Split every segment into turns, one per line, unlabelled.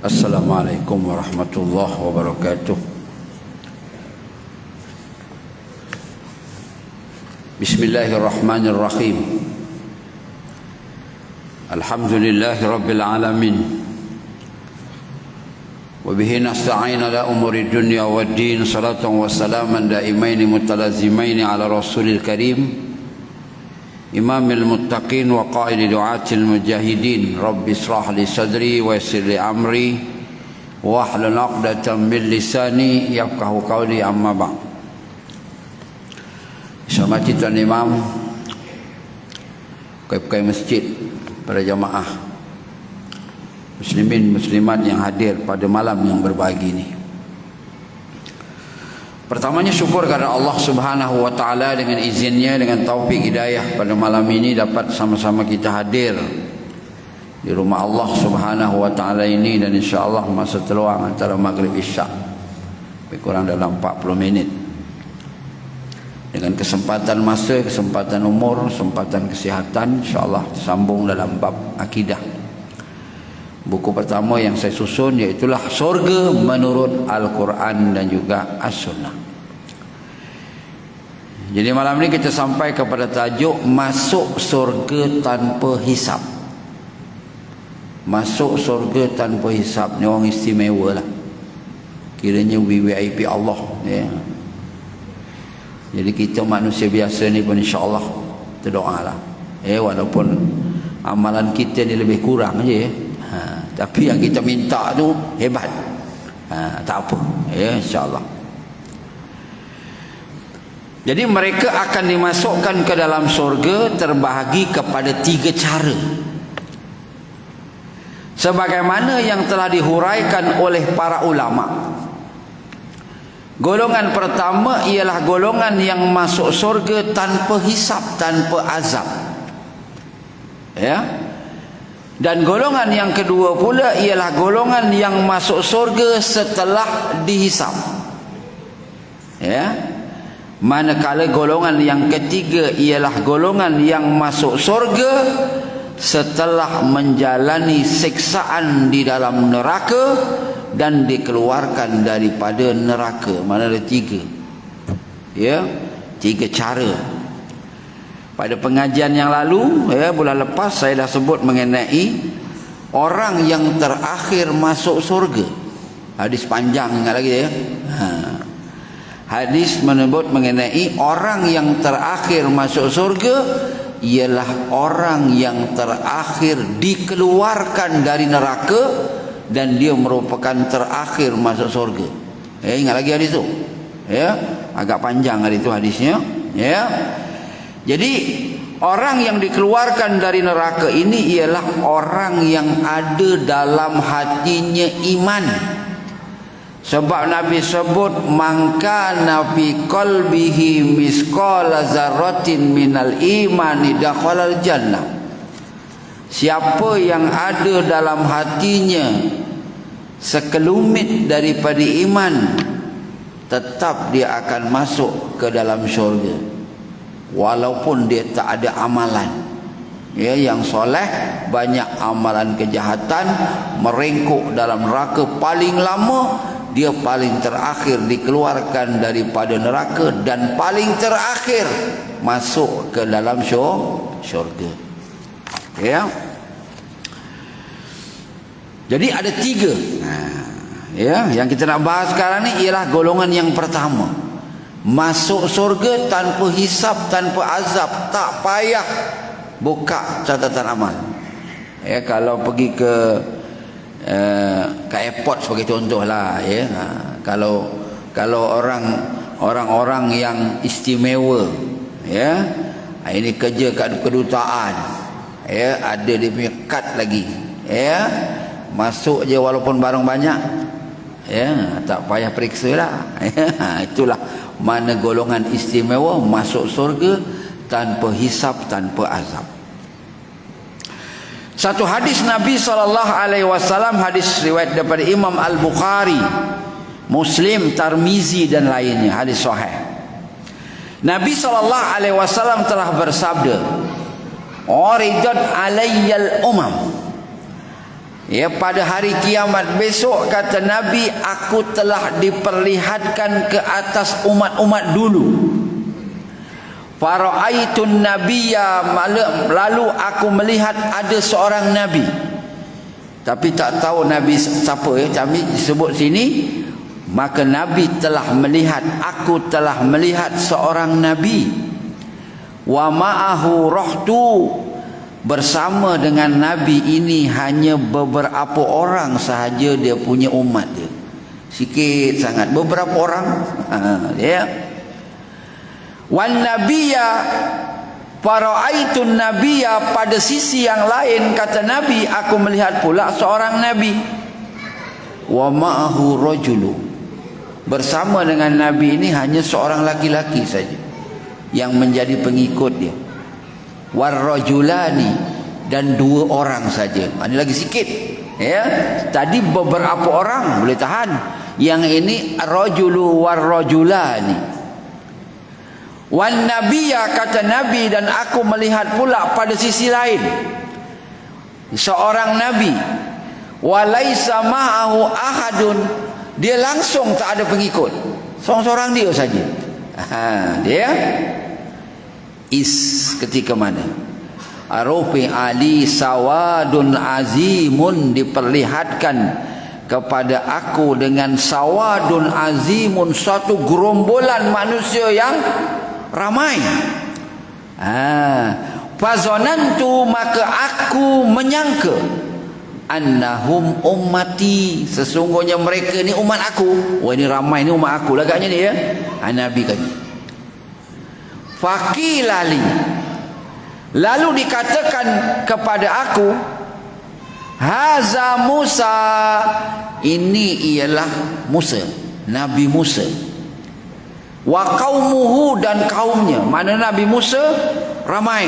Assalamualaikum warahmatullahi wabarakatuh. Bismillahirrahmanirrahim. Alhamdulillahi rabbil alamin. Wa bihi nasta'in ala umuri dunya waddin. Salatan wa salaman daimaini mutalazimaini ala rasulil karim, imamil muttaqin wa qaidi du'atil mujahidin. Rabbi israh li sadri wa yassir li amri wa hlul 'uqdatam min lisani yafqahu qawli, amma ba'd. Hormati Tuan Imam, pegawai masjid, para jamaah muslimin muslimat yang hadir pada malam yang berbahagia ini. Pertamanya syukur kepada Allah Subhanahu wa taala dengan izinnya, dengan taufik hidayah pada malam ini dapat sama-sama kita hadir di rumah Allah Subhanahu wa taala ini, dan insya-Allah masa terluang antara maghrib isyak lebih kurang dalam 40 minit. Dengan kesempatan masa, kesempatan umur, kesempatan kesihatan, insya-Allah sambung dalam bab akidah. Buku pertama yang saya susun iaitulah Surga Menurut Al-Quran dan juga As-Sunnah. Jadi malam ini kita sampai kepada tajuk Masuk Surga Tanpa Hisab. Masuk surga tanpa hisab ni orang istimewa lah. Kiranya VIP Allah ya. Jadi kita manusia biasa ni pun insya-Allah terdoalah. Walaupun amalan kita ni lebih kurang je. Tapi yang kita minta tu hebat. Tak apa. Insya-Allah. Jadi mereka akan dimasukkan ke dalam surga terbahagi kepada 3 cara. Sebagaimana yang telah dihuraikan oleh para ulama. Golongan pertama ialah golongan yang masuk surga tanpa hisab, tanpa azab. Ya. Dan golongan yang kedua pula ialah golongan yang masuk surga setelah dihisab. Ya. Manakala golongan yang ketiga ialah golongan yang masuk surga setelah menjalani siksaan di dalam neraka dan dikeluarkan daripada neraka. Mana ada 3. Ya, 3 cara. Pada pengajian yang lalu, bulan lepas saya dah sebut mengenai orang yang terakhir masuk surga. Hadis panjang, ingat lagi ya. Hadis menyebut mengenai orang yang terakhir masuk surga ialah orang yang terakhir dikeluarkan dari neraka dan dia merupakan terakhir masuk surga. Ingat lagi hadis tu. Agak panjang hadis tu hadisnya. Jadi orang yang dikeluarkan dari neraka ini ialah orang yang ada dalam hatinya iman. Sebab Nabi sebut mangkana fi qalbihi misqala zarratin minal imani dakhalal jannah. Siapa yang ada dalam hatinya sekelumit daripada iman, tetap dia akan masuk ke dalam syurga walaupun dia tak ada amalan. Yang soleh banyak amalan kejahatan, merengkuk dalam neraka paling lama, dia paling terakhir dikeluarkan daripada neraka dan paling terakhir masuk ke dalam syurga. Jadi ada 3. Yang kita nak bahas sekarang ni ialah golongan yang pertama. Masuk surga tanpa hisab, tanpa azab, tak payah buka catatan amal. Kalau pergi ke airport sebagai contoh lah, kalau orang-orang yang istimewa, ini kerja kat kedutaan, ada dia punya kad lagi, masuk je walaupun barang banyak, tak payah periksa lah. Itulah mana golongan istimewa masuk surga tanpa hisab, tanpa azab. Satu hadis Nabi SAW, hadis riwayat daripada Imam Al-Bukhari, Muslim, Tirmizi dan lainnya, hadis sahih. Nabi SAW telah bersabda, "Uridat alayyal umam." Ya, pada hari kiamat besok kata Nabi, aku telah diperlihatkan ke atas umat-umat dulu. Fara'aitun nabiyya, lalu aku melihat ada seorang nabi. Tapi tak tahu nabi siapa ya, kami sebut sini. Maka nabi telah melihat, aku telah melihat seorang nabi. Wa ma'ahu rahtu, bersama dengan Nabi ini hanya beberapa orang sahaja dia punya umat dia. Sikit sangat, beberapa orang. Ya. Wan nabiyya, fara'aitun nabiyya, pada sisi yang lain kata Nabi, aku melihat pula seorang Nabi. Wa ma'ahu rajulu, bersama dengan Nabi ini hanya seorang laki-laki saja yang menjadi pengikut dia. Warrajulani, dan 2 orang saja. Ini lagi sikit. Ya, tadi beberapa orang boleh tahan. Yang ini rajulu warrajulani. Wan nabiyya, kata Nabi, dan aku melihat pula pada sisi lain seorang Nabi. Walaisa ma'ahu ahadun, dia langsung tak ada pengikut, seorang-seorang dia saja. Dia ketika mana Arufi ali sawadun azimun, diperlihatkan kepada aku dengan sawadun azimun, satu gerombolan manusia yang ramai. Fazonantu, maka aku menyangka, annahum ummati, sesungguhnya mereka ni umat aku. Wah, ini ramai ni umat aku lah agaknya ni ya. Nabi kata, faqilali, lalu dikatakan kepada aku, haza Musa, ini ialah Musa, Nabi Musa. Wa qaumuhu, dan kaumnya. Mana Nabi Musa ramai,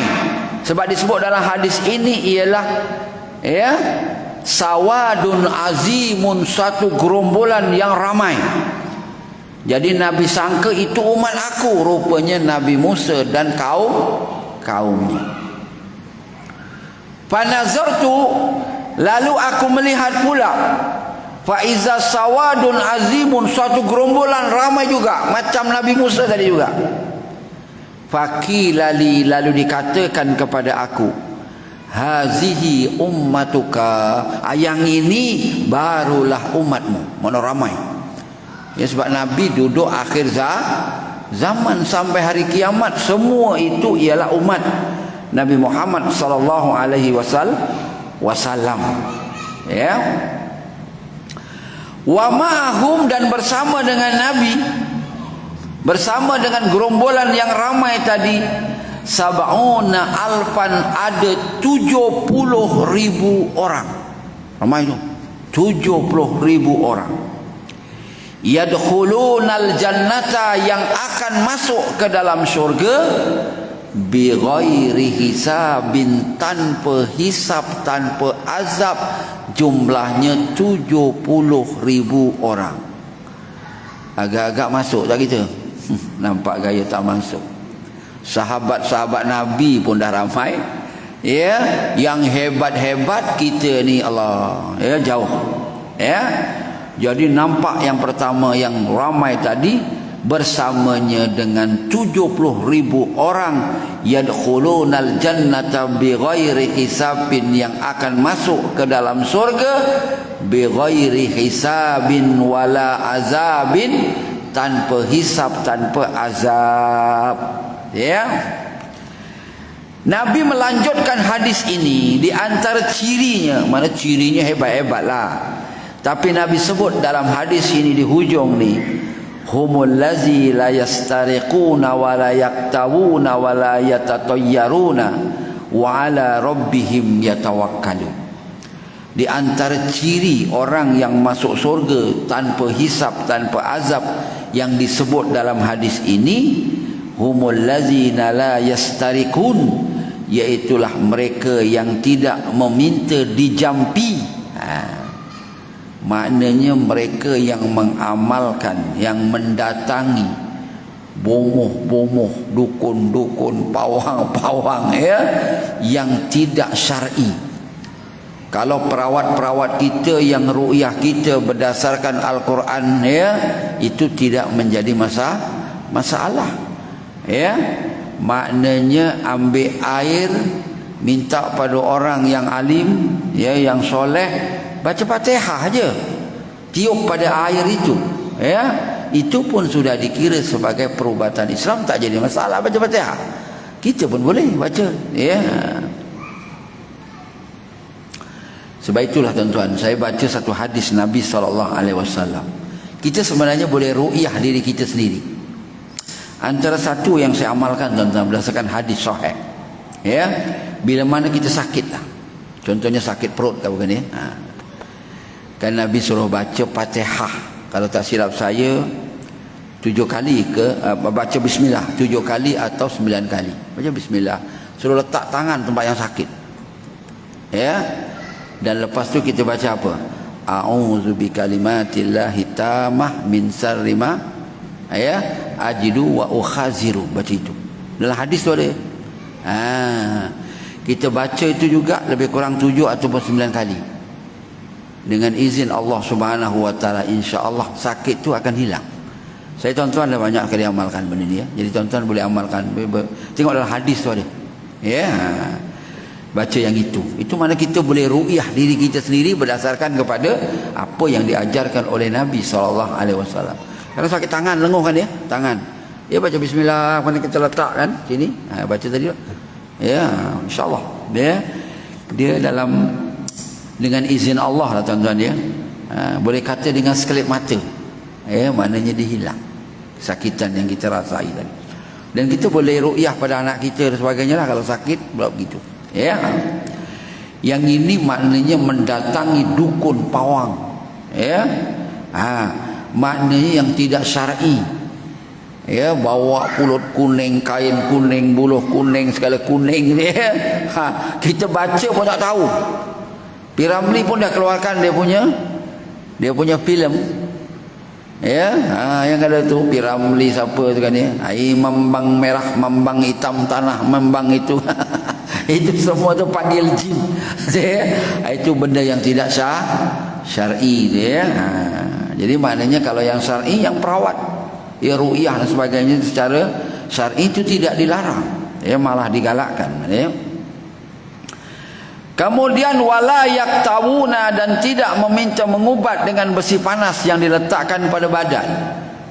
sebab disebut dalam hadis ini ialah ya, sawadun azimun, satu gerombolan yang ramai. Jadi Nabi sangka itu umat aku, rupanya Nabi Musa dan kaumnya. Fanazartu, lalu aku melihat pula, faiza sawadun azimun, suatu gerombolan ramai juga macam Nabi Musa tadi juga. Faqilali, lalu dikatakan kepada aku, hazihi ummatuka, yang ini barulah umatmu. Mana ramai ya, sebab Nabi duduk akhir zaman sampai hari kiamat, semua itu ialah umat Nabi Muhammad sallallahu alaihi wasallam. Ya. Wa ma'hum, dan bersama dengan Nabi, bersama dengan gerombolan yang ramai tadi, sab'una alfan, ada 70.000 orang. Ramai tu, 70.000 orang. Yadkhulunal jannata, yang akan masuk ke dalam syurga, bighairi hisabin, tanpa hisab, tanpa azab, jumlahnya 70.000 orang. Agak-agak masuk tak kita? Nampak gaya tak masuk. Sahabat-sahabat Nabi pun dah ramai. Ya, yang hebat-hebat kita ni Allah, ya, jauh. Ya. Jadi nampak yang pertama yang ramai tadi bersamanya dengan 70.000 orang, yadkhulunal jannata bighairi hisabin, yang akan masuk ke dalam surga bighairi hisabin wala azabin, tanpa hisab, tanpa azab. Ya. Nabi melanjutkan hadis ini, di antara cirinya, mana cirinya hebat-hebatlah, tapi Nabi sebut dalam hadis ini di hujung ni, humul lazi la yastariquna wa la yaktawuna wa la yatatayyaruna wa ala rabbihim yatawakkalun. Di antara ciri orang yang masuk surga tanpa hisab, tanpa azab, yang disebut dalam hadis ini, humul lazina la yastariqun, iaitulah mereka yang tidak meminta dijampi. Maknanya mereka yang mengamalkan, yang mendatangi bomoh-bomoh, dukun-dukun, pawang-pawang, ya, yang tidak syar'i. Kalau perawat-perawat kita yang ru'yah kita berdasarkan Al-Quran, ya, itu tidak menjadi masalah. Ya, maknanya ambil air, minta pada orang yang alim, ya, yang soleh, baca Fatihah aja, tiup pada air itu, ya, itu pun sudah dikira sebagai perubatan Islam, tak jadi masalah baca Fatihah. Kita pun boleh baca, ya. Sebab itulah tuan-tuan, saya baca satu hadis Nabi SAW. Kita sebenarnya boleh ru'yah diri kita sendiri. Antara satu yang saya amalkan tuan-tuan berdasarkan hadis sahih, ya, bila mana kita sakit lah, contohnya sakit perut kan, bukan ya, kan Nabi suruh baca Fatihah, kalau tak silap saya 7 kali ke baca bismillah 7 kali atau 9 kali, baca bismillah, suruh letak tangan tempat yang sakit, ya. Dan lepas tu kita baca apa? A'udzu bikalimatillahi tammah min syarri ma, ya, ajidu wa ukhaziru, baca itu. Dalam hadis tu ada. Kita baca itu juga lebih kurang 7 ataupun 9 kali. Dengan izin Allah Subhanahu wa taala, insya-Allah sakit tu akan hilang. Saya tuan-tuan dah banyak kali amalkan benda ni, ya. Jadi tuan-tuan boleh amalkan. Tengok dalam hadis tu ada. Ya. Baca yang itu mana kita boleh ru'yah diri kita sendiri berdasarkan kepada apa yang diajarkan oleh Nabi SAW. Kalau sakit tangan, lenguh kan dia, tangan, ya, baca bismillah, mana kita letak kan sini, baca tadi, ya, insyaAllah dia dalam, dengan izin Allah lah tuan-tuan, ya, boleh kata dengan sekelip mata, ya, maknanya dia hilang kesakitan yang kita rasai tadi. Dan kita boleh ru'yah pada anak kita dan sebagainya lah kalau sakit, begitu. Ya, yang ini maknanya mendatangi dukun pawang, ya, maknanya yang tidak syar'i, ya, bawa pulut kuning, kain kuning, buluh kuning, segala kuning ni, ya. Kita baca pun tak tahu. Piramli pun dah keluarkan dia punya filem, ya, yang ada tu Piramli siapa tu kan, ya, mambang merah, mambang hitam tanah, mambang itu. Itu semua tu panggil jin. Itu benda yang tidak syar'i dia. Jadi maknanya kalau yang syar'i, yang perawat, ya, ru'yah dan sebagainya secara syar'i itu tidak dilarang, ya, malah digalakkan, ya. Kemudian wala yaktawuna, dan tidak meminta mengubat dengan besi panas yang diletakkan pada badan.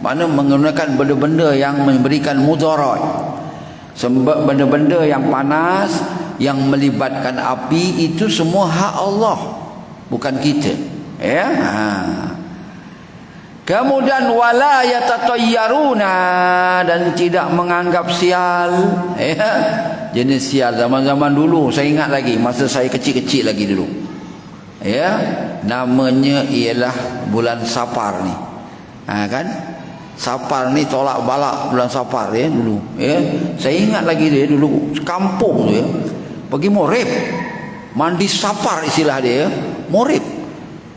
Mana menggunakan benda-benda yang memberikan mudarat. Sebab benda-benda yang panas, yang melibatkan api, itu semua hak Allah, bukan kita, ya. Kemudian wala yatatayyaruna, dan tidak menganggap sial, ya. Jenis sial zaman-zaman dulu, saya ingat lagi masa saya kecil-kecil lagi dulu, ya, namanya ialah bulan Safar ni, kan. Safar ni tolak balak bulan Safar, ya, dulu, ya. Saya ingat lagi dia dulu kampung tu, ya, pergi morib, mandi Safar istilah dia, ya, morib,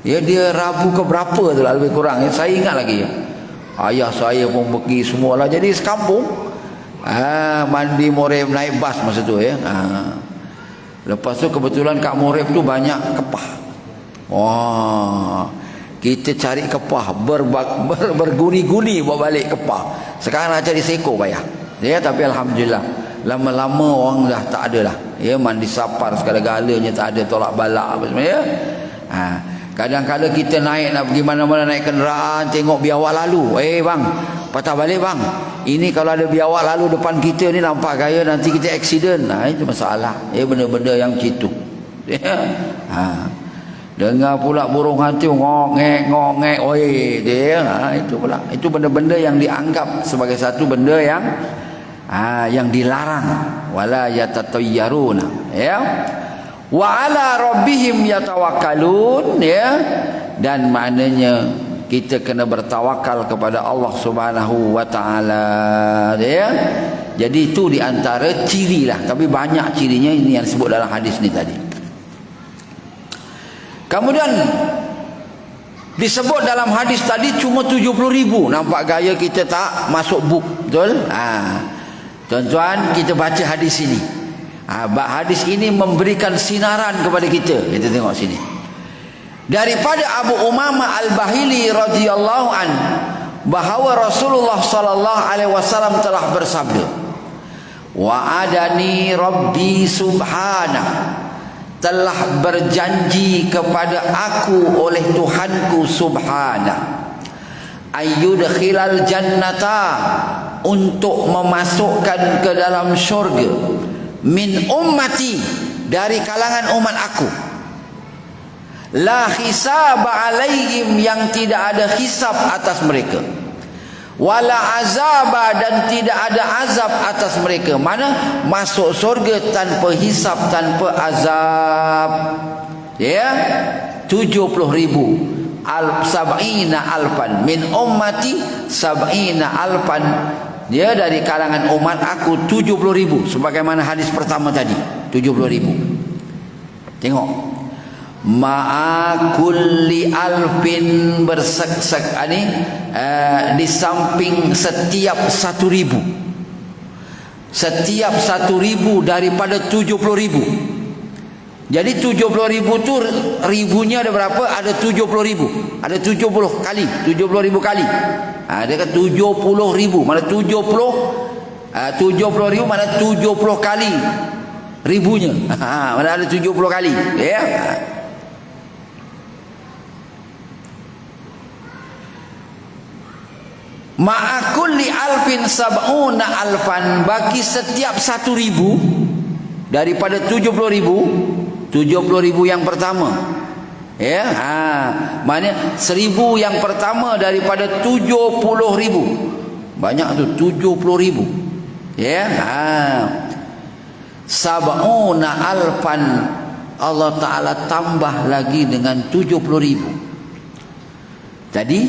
ya, dia Rabu ke berapa tu lah lebih kurang, ya. Saya ingat lagi, ya. Ayah saya pun pergi semualah, jadi sekampung mandi morib, naik bas masa tu, ya. Lepas tu kebetulan kat morib tu banyak kepah. Kita cari kepah, berguni-guni bawa balik kepah. Sekarang nak cari seekor payah, ya. Tapi alhamdulillah lama-lama orang dah tak ada lah, ya, mandi Safar segala-galanya tak ada, tolak balak apa semua, ya. Kadang-kadang kita naik, nak pergi mana-mana naik kenderaan, tengok biawak lalu, bang, patah balik bang, ini kalau ada biawak lalu depan kita ni nampak gaya nanti kita aksiden, itu masalah, ya, benda-benda yang gitu, ya. Dengar pula burung hantu ngok-ngek, dia, itu pula, itu benda-benda yang dianggap sebagai satu benda yang dilarang. Wala yatatayyaruna, ya. Wa ala rabbihim yatawakkalun, ya. Dan maknanya kita kena bertawakal kepada Allah Subhanahu wa taala, ya. Jadi itu di antara ciri lah, tapi banyak cirinya, ini yang disebut dalam hadis ni tadi. Kemudian disebut dalam hadis tadi cuma 70,000. Nampak gaya kita tak masuk buk, betul? Tuan-tuan, kita baca hadis ini. Hadis ini memberikan sinaran kepada kita. Kita tengok sini. Daripada Abu Umamah Al-Bahili radhiyallahu an, bahawa Rasulullah sallallahu alaihi wasallam telah bersabda, wa'adani Rabbi subhanahu, telah berjanji kepada aku oleh Tuhanku subhanahu, ayyudkhilal jannata, untuk memasukkan ke dalam syurga, min ummati, dari kalangan umat aku, la hisab alaihim, yang tidak ada hisab atas mereka, wala azaba, dan tidak ada azab atas mereka. Mana masuk surga tanpa hisab, tanpa azab. Ya, 70,000. Sab'ina alfan min ummati, sab'ina alfan, dia dari kalangan umat aku 70,000, sebagaimana hadis pertama tadi 70,000. Tengok, ma'a kulli alfin, di samping setiap 1,000, setiap 1,000 daripada 70,000. Jadi 70,000 tu ribunya ada berapa? Ada 70,000. Ada 70 kali, 70,000 kali. Dia kata 70,000, mana 70,000 mana 70 kali ribunya. Mana ada 70 kali, ya. Ma'a kulli alfin sab'una alfan, bagi setiap 1,000 daripada 70,000 yang pertama, ya, maknanya 1,000 yang pertama daripada 70,000, banyak tu 70,000, ya. Sab'una alfan, Allah Ta'ala tambah lagi dengan 70,000. Jadi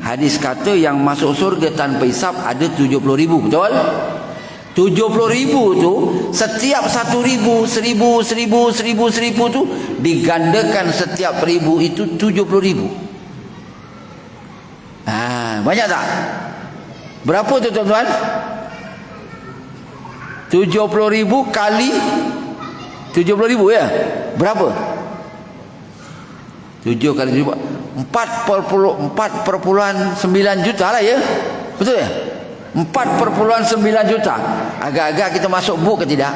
hadis kata yang masuk surga tanpa hisab ada 70,000, betul? 70,000 tu setiap 1,000, 1,000, 1,000, 1,000, 1,000 tu digandakan, setiap 1,000 itu 70,000. Banyak tak? Berapa tu tuan-tuan? 70,000 kali 70,000, ya. Berapa? 7 kali 7, 4,9 juta lah, ya. Betul ya? 4,9 juta. Agak-agak kita masuk buk ke tidak?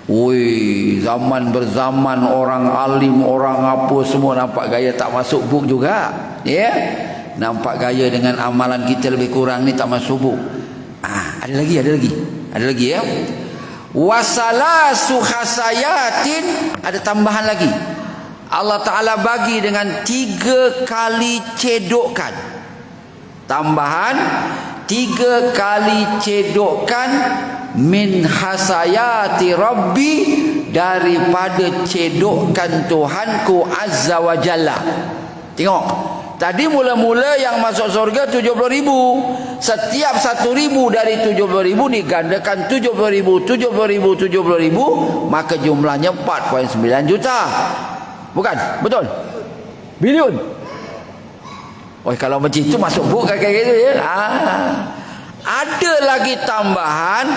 Woi, zaman berzaman, orang alim, orang apa semua nampak gaya tak masuk buk juga, ya. Nampak gaya dengan amalan kita lebih kurang ni tak masuk buk. Ada lagi ya. Wasalasu khasayatin, ada tambahan lagi. Allah Ta'ala bagi dengan 3 kali cedokan. Tambahan 3 kali cedokan, min hasayati Rabbi, daripada cedokan Tuhanku Azza wa Jalla. Tengok, tadi mula-mula yang masuk surga 70,000. Setiap 1,000 dari 70,000 digandakan 70,000, 70,000, 70,000, maka jumlahnya 4,9 juta. Bukan? Betul? Bilion. Kalau macam itu masuk buk kayak gitu, ya. Ada lagi tambahan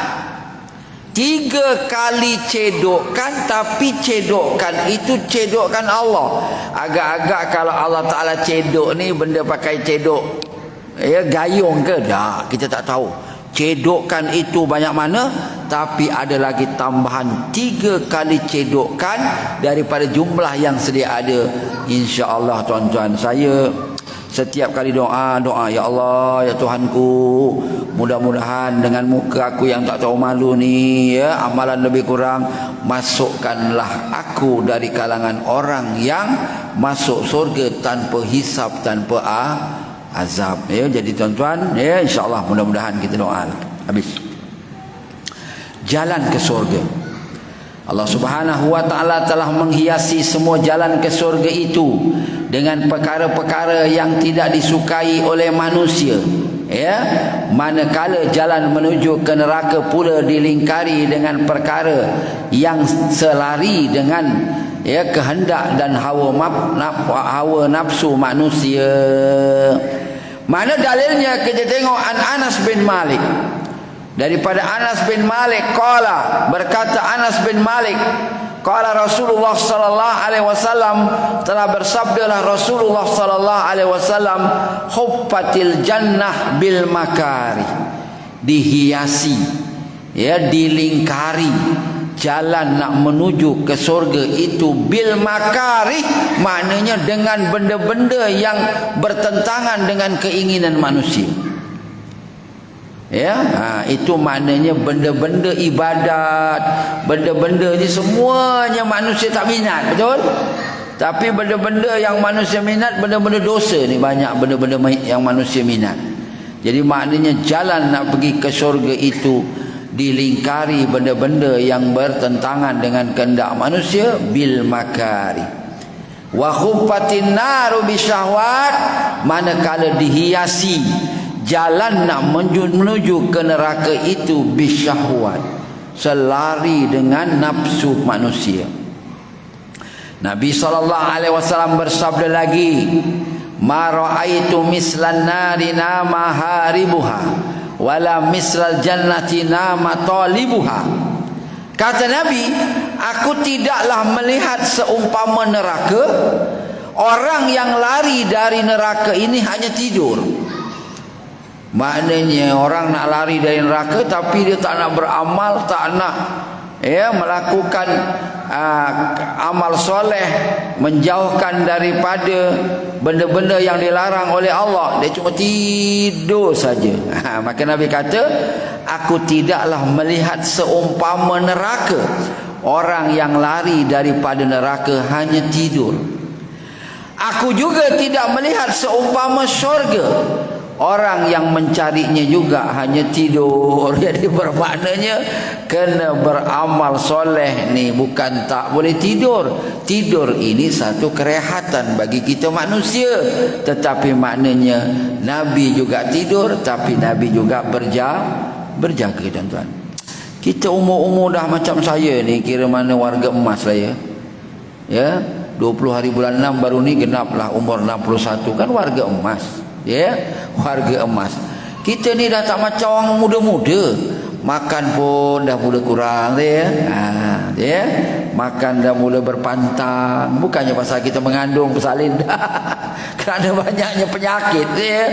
3 kali cedokan, tapi cedokan itu cedokan Allah. Agak-agak kalau Allah Ta'ala cedok ni benda pakai cedok, ya, gayung ke? Tak, kita tak tahu. Cedokan itu banyak mana, tapi ada lagi tambahan 3 kali cedokan daripada jumlah yang sedia ada. InsyaAllah tuan-tuan, saya setiap kali doa, ya Allah, ya Tuhanku, mudah-mudahan dengan muka aku yang tak tahu malu ni, ya, amalan lebih kurang, masukkanlah aku dari kalangan orang yang masuk surga tanpa hisab, tanpa azab, ya. Jadi tuan-tuan, ya, insya-Allah mudah-mudahan kita doa. Habis. Jalan ke surga. Allah Subhanahu wa taala telah menghiasi semua jalan ke surga itu dengan perkara-perkara yang tidak disukai oleh manusia, ya. Manakala jalan menuju ke neraka pula dilingkari dengan perkara yang selari dengan, ya, kehendak dan hawa nafsu manusia. Mana dalilnya? Kita tengok Anas bin Malik Daripada Anas bin Malik qala, berkata Anas bin Malik, qala Rasulullah sallallahu alaihi wasallam, telah bersabdalah Rasulullah sallallahu alaihi wasallam, huffatil jannah bil makari, dihiasi, ya, dilingkari jalan nak menuju ke surga itu bil makari, maknanya dengan benda-benda yang bertentangan dengan keinginan manusia. Ya, itu maknanya benda-benda ibadat, benda-benda ni semuanya manusia tak minat, betul? Tapi benda-benda yang manusia minat, benda-benda dosa ni banyak benda-benda yang manusia minat. Jadi maknanya jalan nak pergi ke syurga itu dilingkari benda-benda yang bertentangan dengan kehendak manusia bil makari. Wa khuffatin naru bisyahwat, manakala dihiasi jalan nak menuju ke neraka itu bisyahwat, selari dengan nafsu manusia. Nabi SAW bersabda lagi, ma ra'aitu mislan nari nama haribuha wala mislal jannati nama talibuha. Kata Nabi, aku tidaklah melihat seumpama neraka, orang yang lari dari neraka ini hanya tidur. Maknanya orang nak lari dari neraka tapi dia tak nak beramal, tak nak melakukan amal soleh, menjauhkan daripada benda-benda yang dilarang oleh Allah, dia cuma tidur saja. Maka Nabi kata, aku tidaklah melihat seumpama neraka, orang yang lari daripada neraka hanya tidur. Aku juga tidak melihat seumpama syurga, orang yang mencarinya juga hanya tidur. Jadi bermaknanya kena beramal soleh ni, bukan tak boleh tidur. Tidur ini satu kerehatan bagi kita manusia, tetapi maknanya Nabi juga tidur, tapi Nabi juga berjaga, tuan-tuan. Kita umur-umur dah macam saya ni, kira mana warga emas lah ya. 20 hari bulan 6 baru ni genaplah umur 61, kan warga emas. Ya, warga emas. Kita ni dah tak macam orang muda-muda. Makan pun dah mula kurang ya. Makan dah mula berpantang. Bukannya pasal kita mengandung bersalin kerana banyaknya penyakit ya.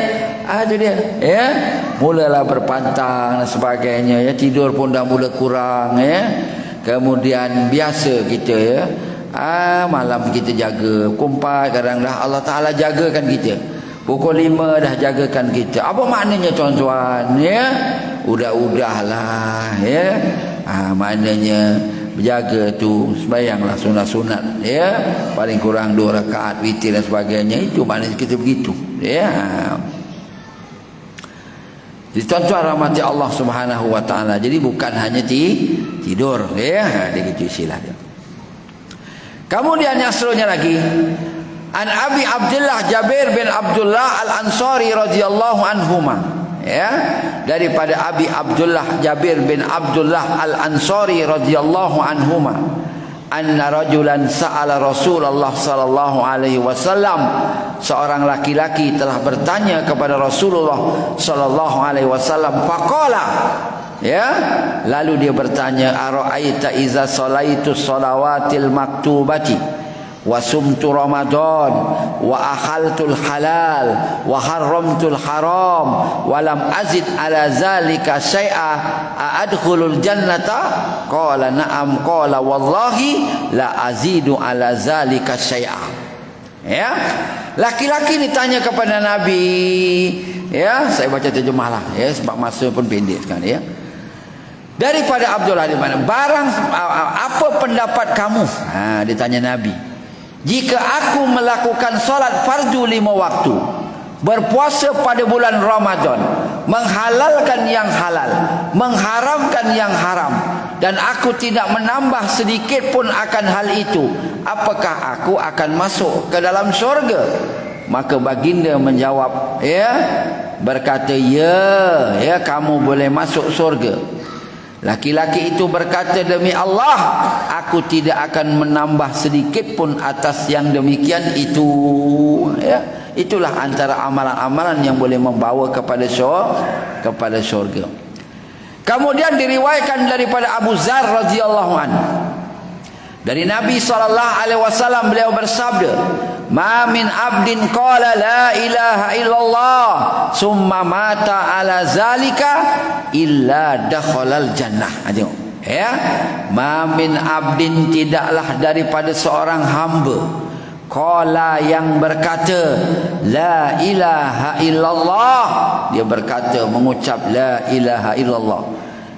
Itu dia. Ya. Mulalah berpantang dan sebagainya ya. Tidur pun dah mula kurang ya. Kemudian biasa kita ya. Malam kita jaga. Pukul 4 kadang dah Allah Ta'ala jagakan kita. Pukul 5 dah jagakan kita. Apa maknanya tuan-tuan ya? Udah-udahlah ya. Maknanya berjaga tu, sembahyanglah sunat-sunat ya. Paling kurang 2 rakaat witir dan sebagainya. Itu maknanya kita begitu ya. Jadi tuan-tuan rahmati Allah Subhanahu wa taala. Jadi bukan hanya tidur ya. Dia gitu istilah dia. Kemudian yang seterusnya lagi, an Abi Abdullah Jabir bin Abdullah Al-Ansari radhiyallahu anhuma, ya, daripada Abi Abdullah Jabir bin Abdullah Al-Ansari radhiyallahu anhuma, anna rajulan sa'ala Rasulullah sallallahu alaihi wasallam, seorang laki-laki telah bertanya kepada Rasulullah sallallahu alaihi wasallam, faqala, ya, lalu dia bertanya, ara'aita iza salaitu salawatil maktubati wa sumtu ramadan wa akhaltul halal wa haramtul haram wa lam azid ala zalika syai'a adkhulul jannata? Qala na'am. Qala wallahi la azidu ala zalika syai'a. Ya, laki-laki ni tanya kepada Nabi, ya, saya baca terjemahlah ya sebab masa pun pendek sekarang ya. Daripada Abdullah di mana? Barang apa pendapat kamu? Ditanya Nabi. Jika aku melakukan solat fardu 5 waktu, berpuasa pada bulan Ramadan, menghalalkan yang halal, mengharamkan yang haram, dan aku tidak menambah sedikit pun akan hal itu, apakah aku akan masuk ke dalam syurga? Maka baginda menjawab, ya, berkata, ya, kamu boleh masuk syurga. Laki-laki itu berkata, demi Allah, aku tidak akan menambah sedikit pun atas yang demikian itu. Ya, itulah antara amalan-amalan yang boleh membawa kepada syurga. Kemudian diriwayatkan daripada Abu Dzar radhiyallahu anhu, dari Nabi SAW beliau bersabda, "Ma min abdin qala la ilaha illallah summa mata ala zalika illa dakhalal jannah." Tengok ya, ma min abdin, tidaklah daripada seorang hamba, qala yang berkata la ilaha illallah, dia berkata mengucap la ilaha illallah,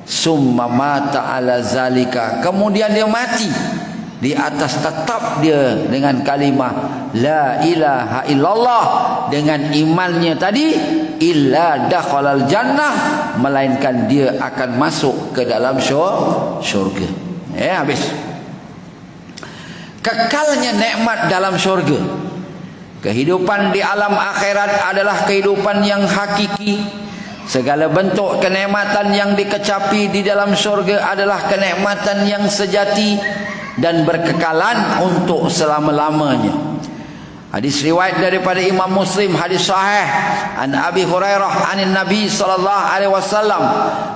summa mata ala zalika, kemudian dia mati di atas tetap dia dengan kalimah la ilaha illallah, dengan imannya tadi, illa dakhalal jannah, melainkan dia akan masuk ke dalam syurga. Habis. Kekalnya nikmat dalam syurga. Kehidupan di alam akhirat adalah kehidupan yang hakiki. Segala bentuk kenikmatan yang dikecapi di dalam syurga adalah kenikmatan yang sejati dan berkekalan untuk selama-lamanya. Hadis riwayat daripada Imam Muslim, hadis sahih, an Abi Hurairah anin Nabi sallallahu alaihi wasallam,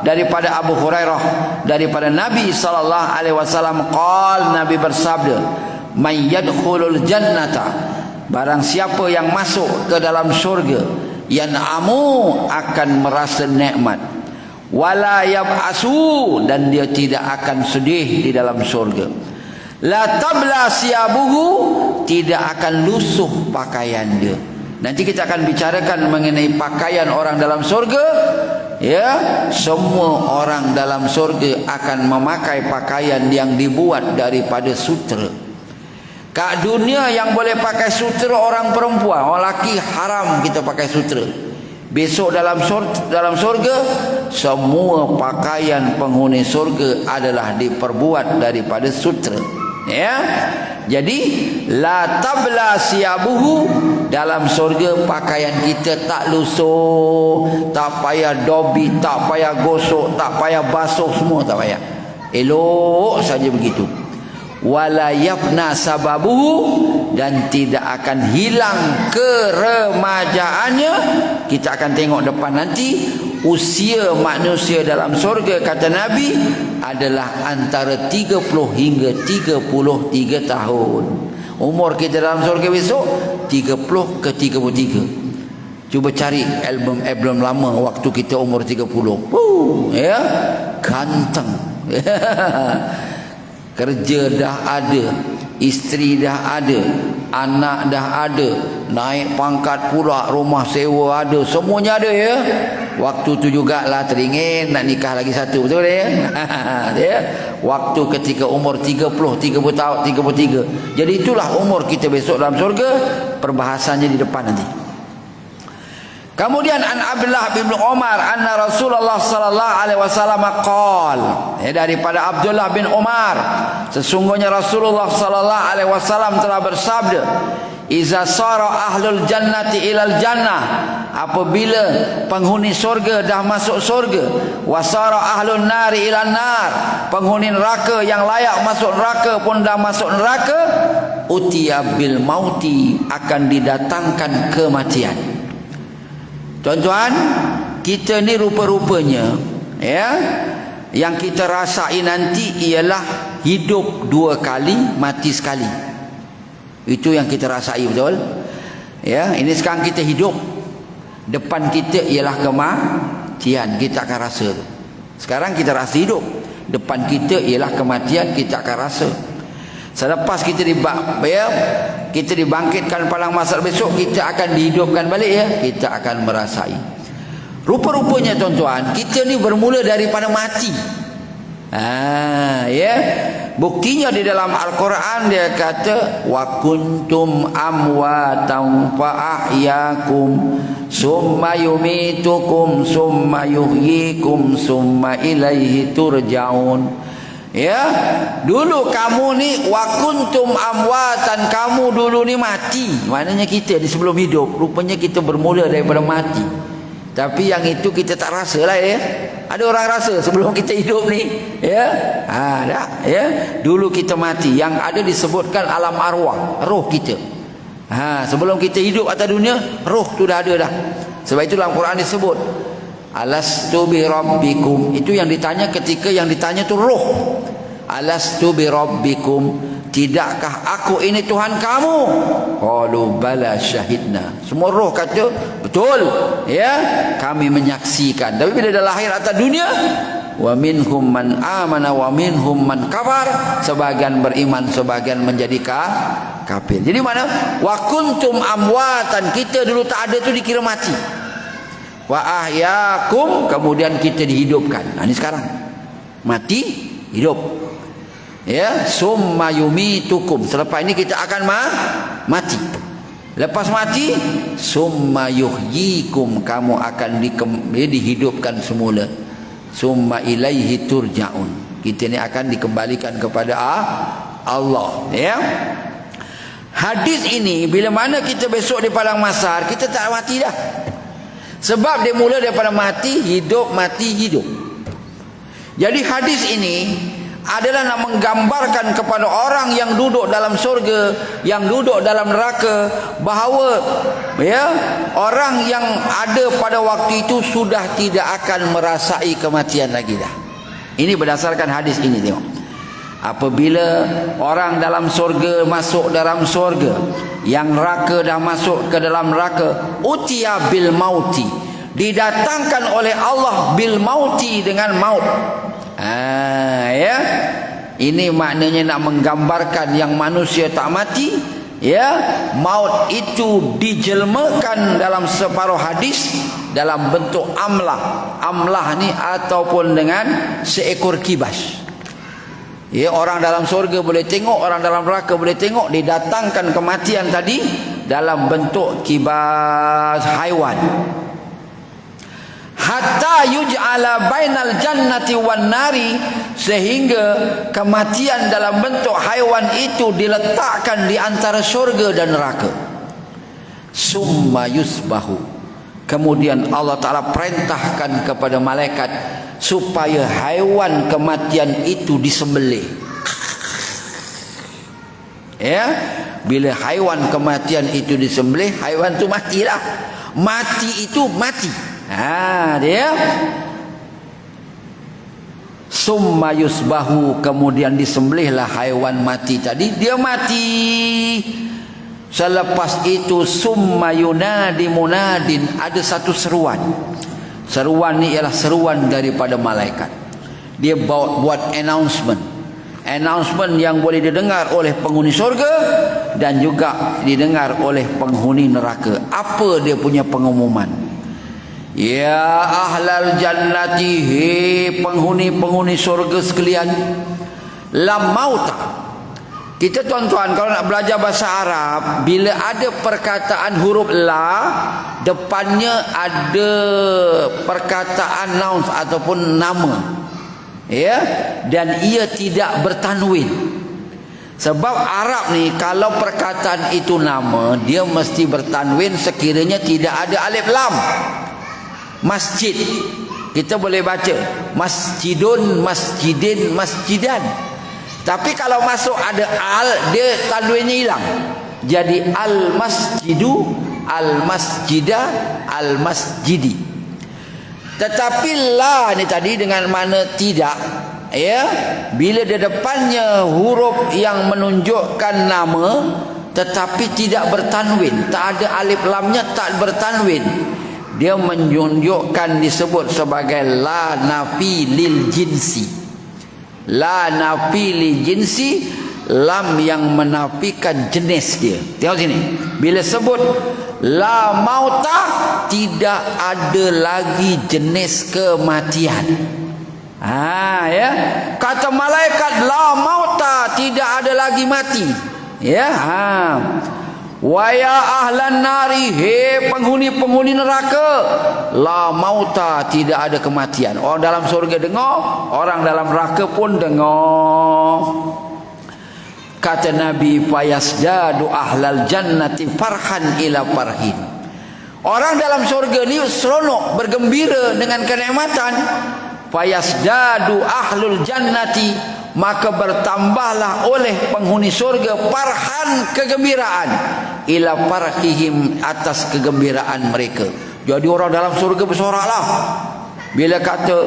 daripada Abu Hurairah daripada Nabi sallallahu alaihi wasallam, qala, Nabi bersabda, "May yadkhulul jannata", barang siapa yang masuk ke dalam syurga, yan'amu, akan merasa nikmat, wala yab'asu, dan dia tidak akan sedih di dalam syurga, la tabla siyabuhu, tidak akan lusuh pakaian dia. Nanti kita akan bicarakan mengenai pakaian orang dalam surga. Ya, semua orang dalam surga akan memakai pakaian yang dibuat daripada sutera. Kat dunia yang boleh pakai sutera orang perempuan, orang lelaki haram kita pakai sutera. Besok dalam surga, semua pakaian penghuni surga adalah diperbuat daripada sutera. Ya, jadi la tabla siyabuhu, dalam surga pakaian kita tak lusuh, tak payah dobi, tak payah gosok, tak payah basuh, semua tak payah, elok saja begitu. Wala yafna sababuhu, dan tidak akan hilang keremajaannya. Kita akan tengok depan nanti, usia manusia dalam surga, kata Nabi, adalah antara 30 hingga 33 tahun. Umur kita dalam surga besok 30 ke 33. Cuba cari album lama waktu kita umur 30. Ya, ganteng. Kerja dah ada, isteri dah ada, anak dah ada, naik pangkat pula, rumah sewa ada, semuanya ada ya. Waktu tu jugalah teringin nak nikah lagi satu, betul ya? Ya. Waktu ketika umur 30 tahun, 33. Jadi itulah umur kita besok dalam surga. Perbahasannya di depan nanti. Kemudian an Abdullah bin Umar anna Rasulullah sallallahu alaihi wasallam qaal, daripada Abdullah bin Umar, sesungguhnya Rasulullah sallallahu alaihi wasallam telah bersabda, iza sara ahlul jannati ilal jannah, apabila penghuni surga dah masuk surga, wasara ahlun nari ilan nar, penghuni neraka yang layak masuk neraka pun dah masuk neraka, utiya bil mauti, akan didatangkan kematian. Tuan-tuan, kita ni rupa-rupanya ya, yang kita rasai nanti ialah hidup 2 kali, mati sekali. Itu yang kita rasai, betul? Ya, ini sekarang kita hidup, depan kita ialah kematian, kita akan rasa tu. Sekarang kita rasa hidup, depan kita ialah kematian, kita akan rasa. Selepas kita dibangkitkan padang mahsyar besok, kita akan dihidupkan balik ya, kita akan merasai. Rupa-rupanya tuan-tuan, kita ni bermula daripada mati. Ya, buktinya di dalam Al-Quran dia kata, wa kuntum amwatan fa ahyakum summa yumitukum summa yuhyikum summa ilaihi turja'un. Ya, dulu kamu ni wa kuntum amwatan, kamu dulu ni mati. Maknanya kita di sebelum hidup, rupanya kita bermula daripada mati. Tapi yang itu kita tak rasa lah ya. Ada orang rasa sebelum kita hidup ni ya. Ada ya. Dulu kita mati, yang ada disebutkan alam arwah, roh kita. Sebelum kita hidup atas dunia, roh tu dah ada dah. Sebab itu dalam Quran disebut Alastu bi rabbikum. Itu yang ditanya ketika yang ditanya tu roh. Alastu bi rabbikum, tidakkah aku ini Tuhan kamu? Qalu bala syahidna. Semua roh kata betul, ya, kami menyaksikan. Tapi bila dah lahir atas dunia, wa minhum man amana wa minhum man kafar, sebagian beriman, sebagian menjadi kafir. Jadi mana? Wa kuntum amwatan, kita dulu tak ada tu dikira mati. Wa ahyakum, kemudian kita dihidupkan. Nah, ini sekarang mati hidup. Ya, summa yumitukum, selepas ini kita akan mati. Lepas mati, summa yuhyikum, kamu akan dihidupkan semula. Summa ilaihi turja'un, kita ni akan dikembalikan kepada Allah. Ya, hadis ini bila mana kita besok di padang mahsyar, kita tak mati dah. Sebab dia mula daripada mati, hidup, mati, hidup. Jadi hadis ini adalah nak menggambarkan kepada orang yang duduk dalam surga, yang duduk dalam neraka, bahawa ya, orang yang ada pada waktu itu sudah tidak akan merasai kematian lagi dah. Ini berdasarkan hadis ini. Tengok, apabila orang dalam surga masuk dalam surga, yang neraka dah masuk ke dalam neraka, utiya bil mauti, didatangkan oleh Allah bil mauti, dengan maut. Ya, ini maknanya nak menggambarkan yang manusia tak mati, ya, maut itu dijelmakan dalam separuh hadis dalam bentuk amlah. Amlah ni ataupun dengan seekor kibas. Ya, orang dalam surga boleh tengok, orang dalam neraka boleh tengok, didatangkan kematian tadi dalam bentuk kibas haiwan. Hatta yuj'ala bainal jannati wan nari, sehingga kematian dalam bentuk haiwan itu diletakkan di antara syurga dan neraka. Summa yusbahu, kemudian Allah Ta'ala perintahkan kepada malaikat supaya haiwan kematian itu disembelih. Ya, bila haiwan kematian itu disembelih, haiwan itu matilah. Mati itu mati. Dia summa yusbahu, kemudian disembelihlah haiwan mati tadi, dia mati. Selepas itu summa yunadi munadin, ada satu seruan. Seruan ni ialah seruan daripada malaikat. Dia buat announcement yang boleh didengar oleh penghuni surga dan juga didengar oleh penghuni neraka. Apa dia punya pengumuman? Ya ahlal jannati, he penghuni-penghuni surga sekalian, la mauta. Kita tuan-tuan kalau nak belajar bahasa Arab, bila ada perkataan huruf la, depannya ada perkataan noun ataupun nama, ya, dan ia tidak bertanwin. Sebab Arab ni kalau perkataan itu nama, dia mesti bertanwin sekiranya tidak ada alif lam. Masjid, kita boleh baca masjidun, masjidin, masjidan. Tapi kalau masuk ada al, dia tanwinnya hilang. Jadi al masjidu, al masjidah, al masjidi. Tetapi la ni tadi dengan makna tidak, ya, bila di depannya huruf yang menunjukkan nama tetapi tidak bertanwin, tak ada alif lamnya, tak bertanwin, dia menunjukkan disebut sebagai la nafi lil jinsi. La nafi lil jinsi, lam yang menafikan jenis dia. Tengok sini, bila sebut la mauta, tidak ada lagi jenis kematian. Ya, kata malaikat la mauta, tidak ada lagi mati. Ya, wa ya ahlan nari, he penghuni-penghuni neraka, la mauta, tidak ada kematian. Orang dalam surga dengar, orang dalam neraka pun dengar. Kata Nabi, fayasdadu ahlal jannati farhan ila farhin. Orang dalam surga ni seronok, bergembira dengan kenikmatan. Fayasdadu ahlul jannati, maka bertambahlah oleh penghuni surga farhan, kegembiraan, ila farhihim, atas kegembiraan mereka. Jadi orang dalam surga bersoraklah. Bila kata,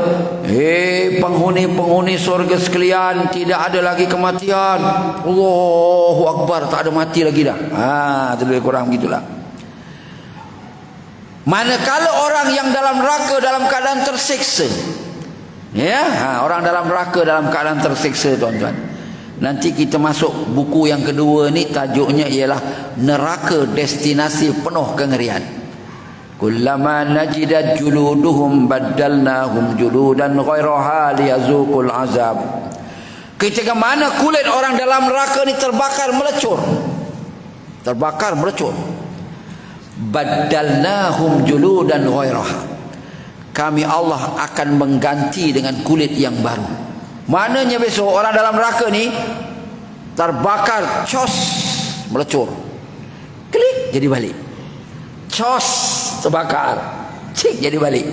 penghuni-penghuni surga sekalian, tidak ada lagi kematian. Allahu Akbar, tak ada mati lagi dah. Itu lebih kurang begitulah. Manakala orang yang dalam neraka dalam keadaan tersiksa, orang dalam neraka dalam keadaan tersiksa, tuan-tuan. Nanti kita masuk buku yang kedua ni, tajuknya ialah neraka destinasi penuh kengerian. Kullama najidat juluduhum baddalnahum juludan ghairaha liyazuqul azab. Ketika mana kulit orang dalam neraka ni terbakar melecur, baddalnahum juludan ghairaha, kami Allah akan mengganti dengan kulit yang baru. Maknanya besok orang dalam neraka ni terbakar, cos, melecur, klik, jadi balik, cos, terbakar, cik, jadi balik.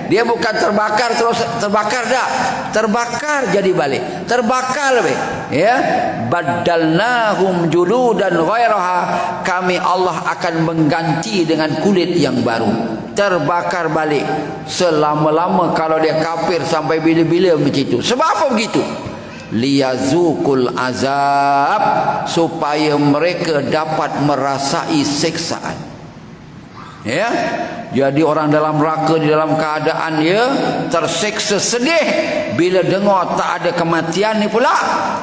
Dia bukan terbakar terus terbakar dah, terbakar jadi balik, terbakar lebih. Baddalnahum juludan ghairaha, kami Allah akan mengganti dengan kulit yang baru, terbakar balik selama-lama. Kalau dia kafir sampai bila-bila macam itu. Sebab apa begitu? Liyazuqul azab, supaya mereka dapat merasai siksaan. Jadi orang dalam neraka di dalam keadaan dia tersiksa sedih bila dengar tak ada kematian ni pula.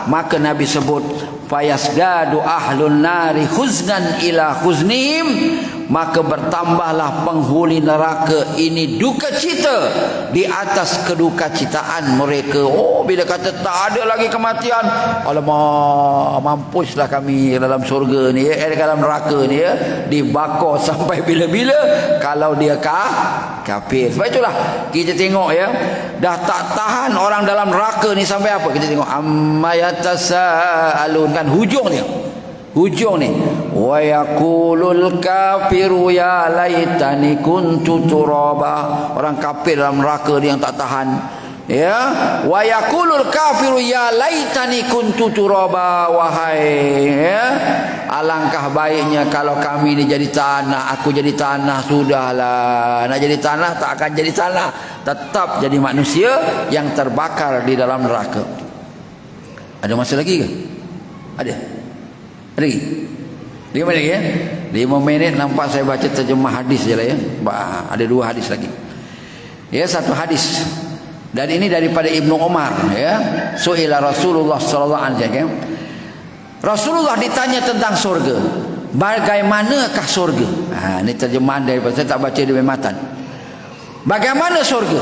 Maka Nabi sebut, fayasdadu ahlun nari huznan ila huznihim, maka bertambahlah penghuni neraka ini duka cita di atas kedukacitaaan mereka. Bila kata tak ada lagi kematian, alamak, mampuslah kami dalam surga ni, dalam neraka ni, dibakar sampai bila-bila kalau dia kafir. Sebab itulah kita tengok dah tak tahan orang dalam neraka ni sampai apa? Kita tengok amma yatasaalun, kan hujung ni, wa yaqulul kafiru ya laitani kuntu turaba. Orang kafir dalam neraka ni yang tak tahan, wa yaqulul kafiru ya laitani kuntu turaba, wahai alangkah baiknya kalau kami ni jadi tanah, aku jadi tanah. Sudahlah, nak jadi tanah tak akan jadi tanah, tetap jadi manusia yang terbakar di dalam neraka. Ada masa lagi ke? Ada lagi 5 minit lagi 5 minit. Nampak saya baca terjemah hadis je lah ada 2 hadis lagi. Satu hadis dan ini daripada Ibnu Umar. Su'ila Rasulullah sallallahu alaihi wasallam, Rasulullah ditanya tentang surga, bagaimanakah surga? Ini terjemahan daripada, saya tak baca di matan. Bagaimana surga?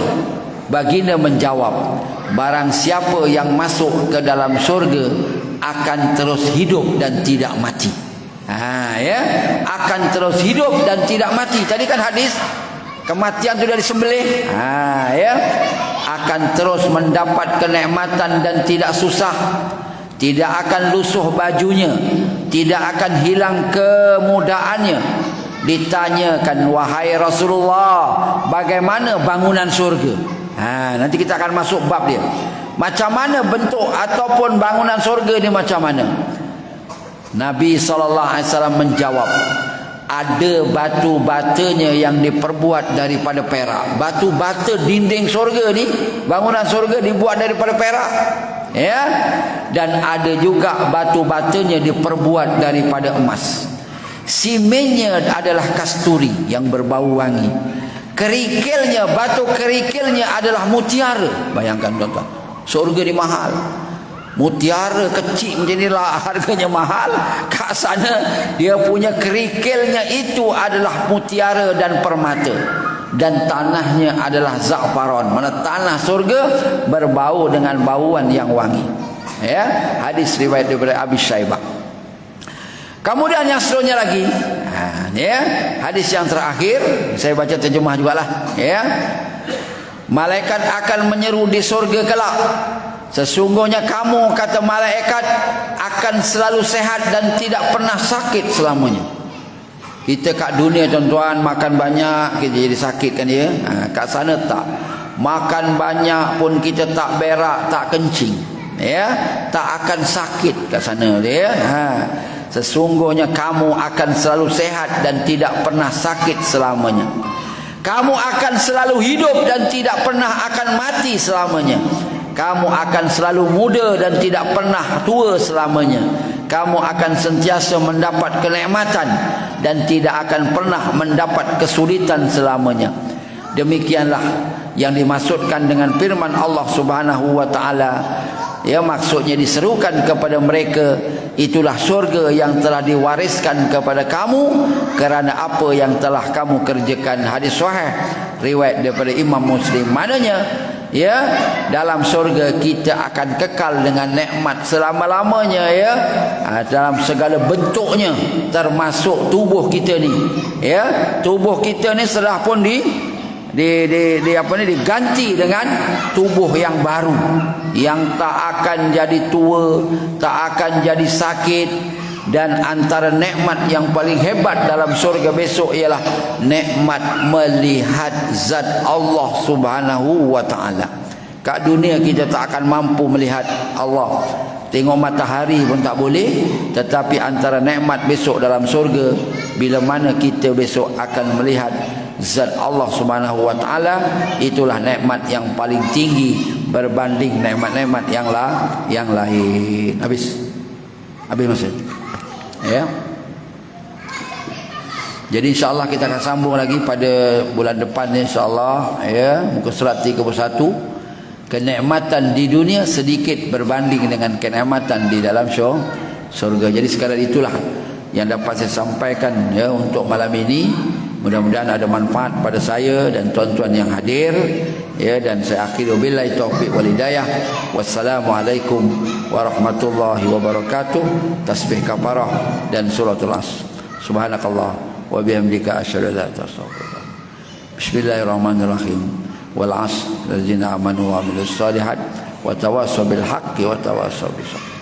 Baginda menjawab, barang siapa yang masuk ke dalam surga akan terus hidup dan tidak mati. Akan terus hidup dan tidak mati. Tadi kan hadis kematian sudah disembelih. Akan terus mendapat kenikmatan dan tidak susah, tidak akan lusuh bajunya, tidak akan hilang kemudaannya. Ditanyakan, wahai Rasulullah, bagaimana bangunan surga? Nanti kita akan masuk bab dia. Macam mana bentuk ataupun bangunan surga ni macam mana? Nabi SAW menjawab, ada batu batanya yang diperbuat daripada perak. Batu bata dinding surga ni, bangunan surga dibuat daripada perak. Dan ada juga batu batanya diperbuat daripada emas. Simennya adalah kasturi yang berbau wangi. Kerikilnya, batu kerikilnya adalah mutiara. Bayangkan tuan-tuan, surga ni mahal. Mutiara kecil macam inilah harganya mahal. Kat sana dia punya kerikilnya itu adalah mutiara dan permata. Dan tanahnya adalah za'faron. Mana tanah surga berbau dengan bauan yang wangi. Hadis riwayat daripada Abi Syaibah. Kemudian yang seterusnya lagi, hadis yang terakhir, saya baca terjemah jugalah. Malaikat akan menyeru di surga kelak, sesungguhnya kamu, kata malaikat, akan selalu sehat dan tidak pernah sakit selamanya. Kita kat dunia tuan-tuan makan banyak kita jadi sakit kan ya. Kat sana tak, makan banyak pun kita tak berak, tak kencing, tak akan sakit kat sana dia. Sesungguhnya kamu akan selalu sehat dan tidak pernah sakit selamanya. Kamu akan selalu hidup dan tidak pernah akan mati selamanya. Kamu akan selalu muda dan tidak pernah tua selamanya. Kamu akan sentiasa mendapat kenikmatan dan tidak akan pernah mendapat kesulitan selamanya. Demikianlah yang dimaksudkan dengan firman Allah Subhanahu wa taala. Ya, maksudnya diserukan kepada mereka, itulah syurga yang telah diwariskan kepada kamu kerana apa yang telah kamu kerjakan. Hadis sahih riwayat daripada Imam Muslim. Maknanya, ya, dalam syurga kita akan kekal dengan nikmat selama-lamanya, ya, dalam segala bentuknya, termasuk tubuh kita ni. Ya, tubuh kita ni setelah pun diganti dengan tubuh yang baru, yang tak akan jadi tua, tak akan jadi sakit. Dan antara nikmat yang paling hebat dalam syurga besok ialah nikmat melihat zat Allah Subhanahu wa taala. Kat dunia kita tak akan mampu melihat Allah, tengok matahari pun tak boleh. Tetapi antara nikmat besok dalam syurga, bila mana kita besok akan melihat zat Allah Subhanahu wa taala, itulah nikmat yang paling tinggi berbanding nikmat-nikmat yang lain. Habis masa. Ya. Jadi insya-Allah kita akan sambung lagi pada bulan depan insya-Allah, ya, muka surat 31. Kenikmatan di dunia sedikit berbanding dengan kenikmatan di dalam syurga. Jadi sekadar itulah yang dapat saya sampaikan, ya, untuk malam ini. Mudah-mudahan ada manfaat pada saya dan tuan-tuan yang hadir, ya, dan saya akhiri billahi taufiq wal hidayah. Wassalamualaikum warahmatullahi wabarakatuh. Tasbih kafarah dan suratul asr. Subhanakallah wa bihamdika asyhadu an la ilaha illa anta astaghfiruka wa atubu ilaik. Bismillahirrahmanirrahim. Wal asr ladzina amanu wa amilus solihat wa tawassaw bil haqqi wa tawassaw bis sabr.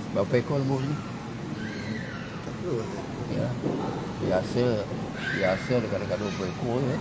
Berapa ekor lembu ni? Ya, biasa dekat-dekat 20 ekor, ya.